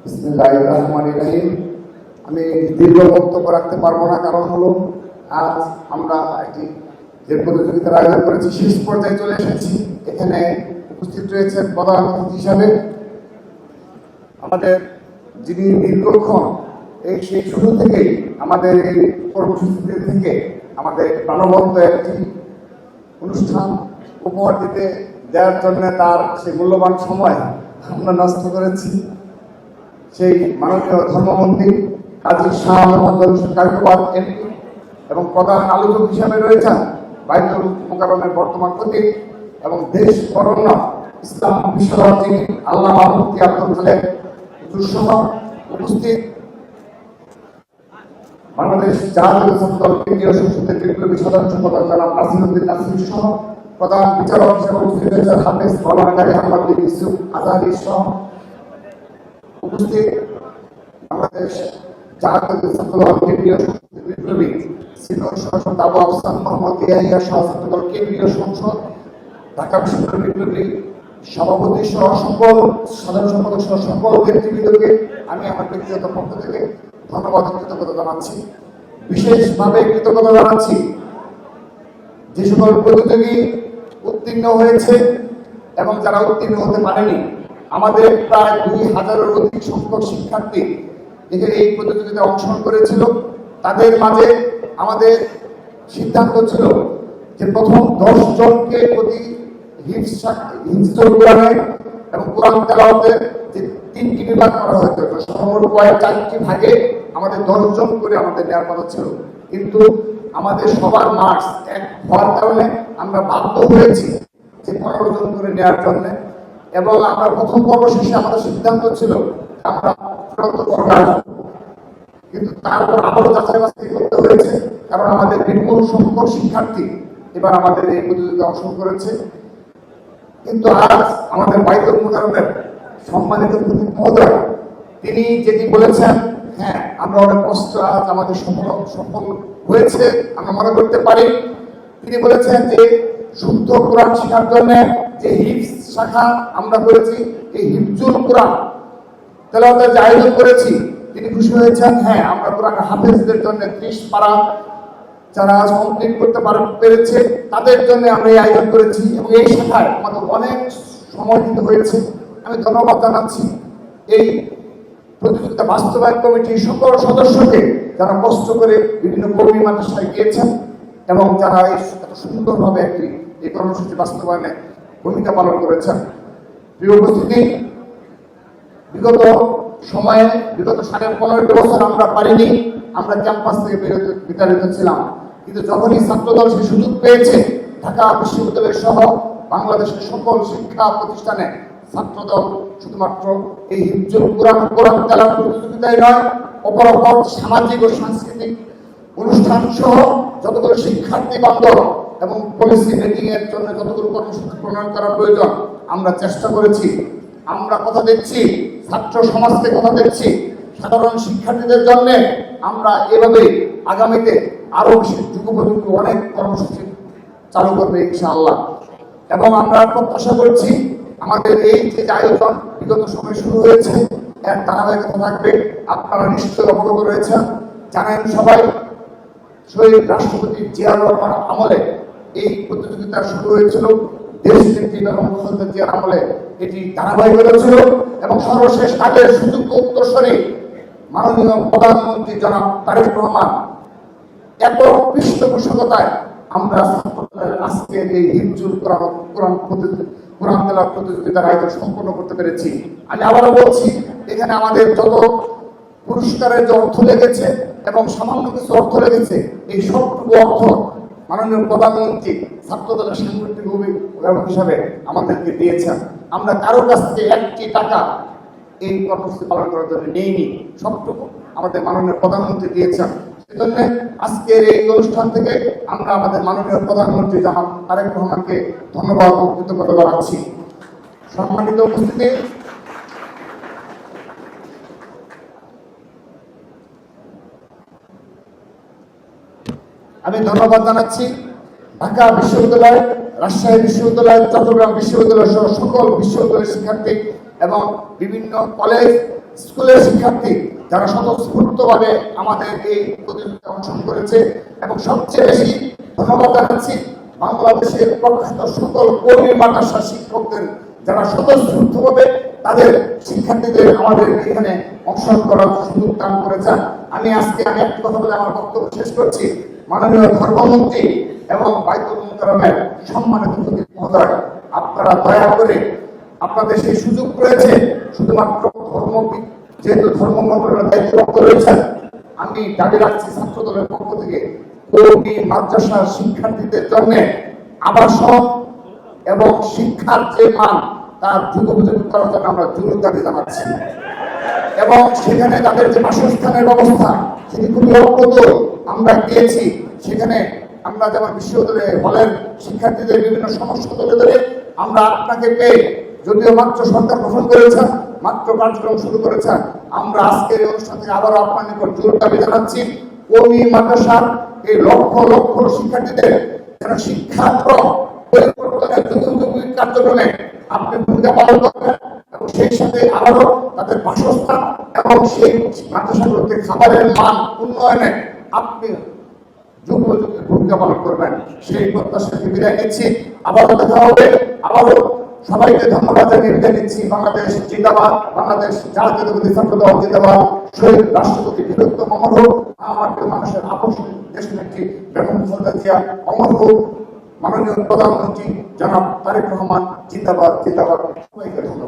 বিসমিল্লাহির রহমানির রহিম। আমি দীর্ঘ বক্তব্য রাখতে পারবো না, কারণ হলো আজ আমরা একটি যে প্রতিযোগিতার আয়োজন করেছি শেষ পর্যায়ে চলে এসেছি। এখানে উপস্থিত রয়েছেন প্রধান অতিথি হিসাবে আমাদের, যিনি দীর্ঘক্ষণ সেই শুরু থেকেই আমাদের এই কর্মসূচিতে থেকে আমাদের প্রাণবন্ত একটি অনুষ্ঠান উপহার দেওয়ার জন্য তার সেই মূল্যবান সময় আমরা নষ্ট করেছি। সেই মাননীয় ধর্মমন্ত্রী কাজী শাহ মোহাম্মদ হোসেন কায়কোবাদ এমপি এবং প্রধান আলোচক হিসাবে রয়েছেন বাইতুল মোকাররমের বর্তমান খতিব এবং দেশ বরণ্য ইসলাম বিশ্বরত যিনি আল্লামা মুফতি আব্দুল খালেক হুজুরসহ উপস্থিত বাংলাদেশ জাতীয় ছাত্র দল কেন্দ্রীয় সংসদের বিপ্লবী সাধারণ সম্পাদক জনাব নাসিরউদ্দিন নাসির সহ প্রধান বিচারক হিসেবে উপস্থিত রয়েছেন হাফেজ মাওলানা কাজী আহমদ বিন ইউসুফ আজহারী সহ উপস্থিত বাংলাদেশ জাতীয় ছাত্র দল কেন্দ্রীয় সংসদের বিপ্লবী সিনিয়র সদস্য আবু আফসান মোহাম্মদ ইয়াহিয়া সহ ছাত্র দল কেন্দ্রীয় সংসদ ঢাকা বিশ্ববিদ্যালয় বিপ্লবী সভাপতি সহ সকল সাধারণ সম্পাদক সহ সকল ব্যক্তিবৃন্দকে আমি আমার ব্যক্তিগত পক্ষ থেকে ধন্যবাদ কৃতজ্ঞতা জানাচ্ছি। বিশেষভাবে কৃতজ্ঞতা জানাচ্ছি যে সকল প্রতিযোগী উত্তীর্ণ হয়েছে এবং যারা উত্তীর্ণ হতে পারেনি। আমাদের প্রায় 2000-এর অধিক সংখ্যক শিক্ষার্থী এখানে এই প্রতিযোগিতায় অংশগ্রহণ করেছিল। তাদের মাঝে আমাদের সিদ্ধান্ত ছিল যে প্রথম 10 জনকে প্রতি হিফজুল কোরআনে এবং কোরআন তেলাওয়াতের যে 3টি বিভাগ করা হয়েছে, সমগ্র 4টি ভাগে আমাদের 10 জন করে আমাদের নেওয়ার কথা ছিল। কিন্তু আমাদের সবার মার্কস এক হওয়ার কারণে আমরা বাধ্য হয়েছি যে 15 জন করে নেওয়ার জন্য। এবং আমরা প্রথম পর্ব শেষে আমাদের সিদ্ধান্ত ছিল আমরা কিন্তু তারপর আবারও যাচাই বাছাই করতে হয়েছে, কারণ আমাদের বিপুল সংখ্যক শিক্ষার্থী এবার আমাদের এই প্রতিযোগিতায় অংশগ্রহণ করেছে। কিন্তু আজ আমাদের বাইতুল মোকাররমের সম্মানিত মহোদয় তিনি যেটি বলেছেন, হ্যাঁ আমরা অনেক কষ্ট আজ আমাদের সফল হয়েছে আমরা মনে করতে পারি। তিনি বলেছেন যে শুদ্ধ কোরআন শেখার জন্য যে হিফজ শাখা আমরা করেছি, এই হিফজুল কোরআন তেলাওয়াতের যে আয়োজন করেছি, তিনি খুশি হয়েছেন। হ্যাঁ, আমরা কোরআন হাফেজদের জন্য 30 পারা যারা কমপ্লিট করতে পেরেছে তাদের জন্য আমরা এই আয়োজন করেছি এবং এই শাখায় আমাদের অনেক সময় দিতে হয়েছে। আমি ধন্যবাদ জানাচ্ছি এই প্রতিযোগিতা বাস্তবায়ন কমিটির সকল সদস্যকে, যারা কষ্ট করে বিভিন্ন কর্মী মাদ্রাসায় গিয়েছেন এবং যারা এত সুন্দরভাবে একটি এই কর্মসূচি বাস্তবায়নে ভূমিকা পালন করেছেন। প্রিয় উপস্থিতি, বিগত 15.5 বছর আমরা পারিনি, আমরা ক্যাম্পাস থেকে বিতাড়িত ছিলাম। কিন্তু যখনই ছাত্রদল সে সুযোগ পেয়েছে, ঢাকা বিশ্ববিদ্যালয় সহ বাংলাদেশের সকল শিক্ষা প্রতিষ্ঠানে ছাত্রদল শুধুমাত্র এই হিফজুল কোরআন তেলাওয়াত প্রতিযোগিতায় নয়, অপর সামাজিক ও সাংস্কৃতিক অনুষ্ঠান সহ যতগুলো শিক্ষার্থী বান্ধব এবং পলিসি মেকিং এর জন্য যতগুলো কর্মসূচি প্রণয়ন করা প্রয়োজন আমরা চেষ্টা করেছি। আমরা কথা দিচ্ছি, ছাত্র সমাজকে কথা দিচ্ছি, সাধারণ শিক্ষার্থীদের জন্য আমরা এভাবে আগামীতে আরো যুগোপযোগী অনেক কর্মসূচি চালু করবে ইনশাআল্লাহ। এবং আমরা প্রত্যাশা করছি আমাদের এই যে আয়োজন বিগত সময় শুরু হয়েছে এর ধারাবাহিকতা থাকবে। আপনারা নিশ্চয়ই অবগত রয়েছেন, জানেন সবাই, শহীদ রাষ্ট্রপতি জিয়াউর রহমান আমলে এই প্রতিযোগিতা শুরু হয়েছিল। দেশনেত্রী বেগম খালেদা জিয়ার আমলে এটি ধারাবাহিকতা ছিল এবং সর্বশেষ তাদের সুযোগ্য উত্তরসূরি মাননীয় প্রধানমন্ত্রী জনাব তারেক রহমান এত পৃষ্ঠপোষকতায় আমরা আজকে এই হিফজুল কোরআন তেলাওয়াত প্রতিযোগিতার আয়োজন সম্পন্ন করতে পেরেছি। আমি আবারও বলছি, এখানে আমাদের যত পুরস্কারের যে অর্থ লেগেছে এবং সামান্য কিছু অর্থ লেগেছে, এই সবটুকু অর্থ মাননীয় প্রধানমন্ত্রী ছাত্রদলের সাংগঠনিক অভিভাবক হিসাবে আমাদেরকে দিয়েছেন। আমরা কারোর কাছ থেকে 1টি টাকা এই কর্মসূচি পালন করার জন্য নেইনি, সবটুকু আমাদের মাননীয় প্রধানমন্ত্রী দিয়েছেন। সেজন্য আজকের এই অনুষ্ঠান থেকে আমরা আমাদের মাননীয় প্রধানমন্ত্রী জনাব তারেক রহমানকে ধন্যবাদ ও কৃতজ্ঞতা জানাচ্ছি। সম্মানিত উপস্থিতি, আমি ধন্যবাদ জানাচ্ছি ঢাকা বিশ্ববিদ্যালয়, রাজশাহী বিশ্ববিদ্যালয়, চট্টগ্রাম বিশ্ববিদ্যালয় সহ সকল বিশ্ববিদ্যালয়ের শিক্ষার্থী এবং বিভিন্ন কলেজ স্কুলের শিক্ষার্থী যারা স্বতঃস্ফূর্তভাবে আমাদের এই প্রতিযোগিতায় অংশগ্রহণ করেছে, এবং সবচেয়ে বেশি ধন্যবাদ জানাচ্ছি বাংলাদেশের প্রখ্যাত সকল কর্মী মাদ্রাসা শিক্ষকদের যারা স্বতঃস্ফূর্তভাবে তাদের শিক্ষার্থীদের আমাদের এখানে অংশগ্রহণ করার সুযোগ দান করেছেন। আমি একটি কথা বলে আমার বক্তব্য শেষ করছি। মাননীয় ধর্মমন্ত্রী এবং বাইতুল মুকাররমের সম্মানিত সচিব মহোদয়, আপনারা দয়া করে আপনাদের সেই সুযোগ রয়েছে, শুধুমাত্র যেহেতু ধর্ম মন্ত্রণালয়ের দায়িত্বপ্রাপ্ত রয়েছেন, আমি দাবি রাখছি ছাত্র দলের পক্ষ থেকে কওমি মাদ্রাসার শিক্ষার্থীদের জন্য আবাসন এবং শিক্ষার যে মান তার যুগোপযোগী করার জন্য আমরা জোর দাবি জানাচ্ছি, এবং সেখানে তাদের যে বাসস্থানের ব্যবস্থা সেটি খুবই অগ্রত আমরা দিয়েছি। সেখানে আমরা যেমন বিশ্ববিদ্যালয়ে হলের শিক্ষার্থীদের বিভিন্ন সমস্যা তুলে ধরে আমরা আপনাকে পেয়ে, যদিও মাত্র সরকার গঠন করেছেন, মাত্র কার্যক্রম শুরু করেছেন, আমরা আজকের এই অনুষ্ঠান থেকে আবারও আপনার নিকট জোর দাবি জানাচ্ছি কওমি মাদ্রাসার এই লক্ষ লক্ষ শিক্ষার্থীদের যারা শিক্ষাক্রম পরিবর্তনের যুগোপযোগী কার্যক্রমে আপনি ভূমিকা পালন করবেন, এবং সেই সাথে আবারও তাদের বাসস্থান এবং সেই মাদ্রাসাগুলোতে খাবারের মান উন্নয়নে আপনি যুগোপযোগী ভূমিকা পালন করবেন। সেই প্রত্যাশা থেকে বিদায় নিচ্ছি। আবারও দেখা হবে। আবারও সবাইকে ধন্যবাদ জানিয়ে বিদায় নিচ্ছি। বাংলাদেশ জিন্দাবাদ, বাংলাদেশ জাতীয়তাবাদী ছাত্র দল জিন্দাবাদ, শহীদ রাষ্ট্রপতি বীরত্তম অমর হোক, আমার প্রিয় মানুষের আকর্ষণ দেশনেত্রী বেগম খালেদা জিয়া অমর হোক, মাননীয় প্রধানমন্ত্রী জনাব তারেক রহমান জিন্দাবাদ জিন্দাবাদ। সবাইকে ধন্যবাদ।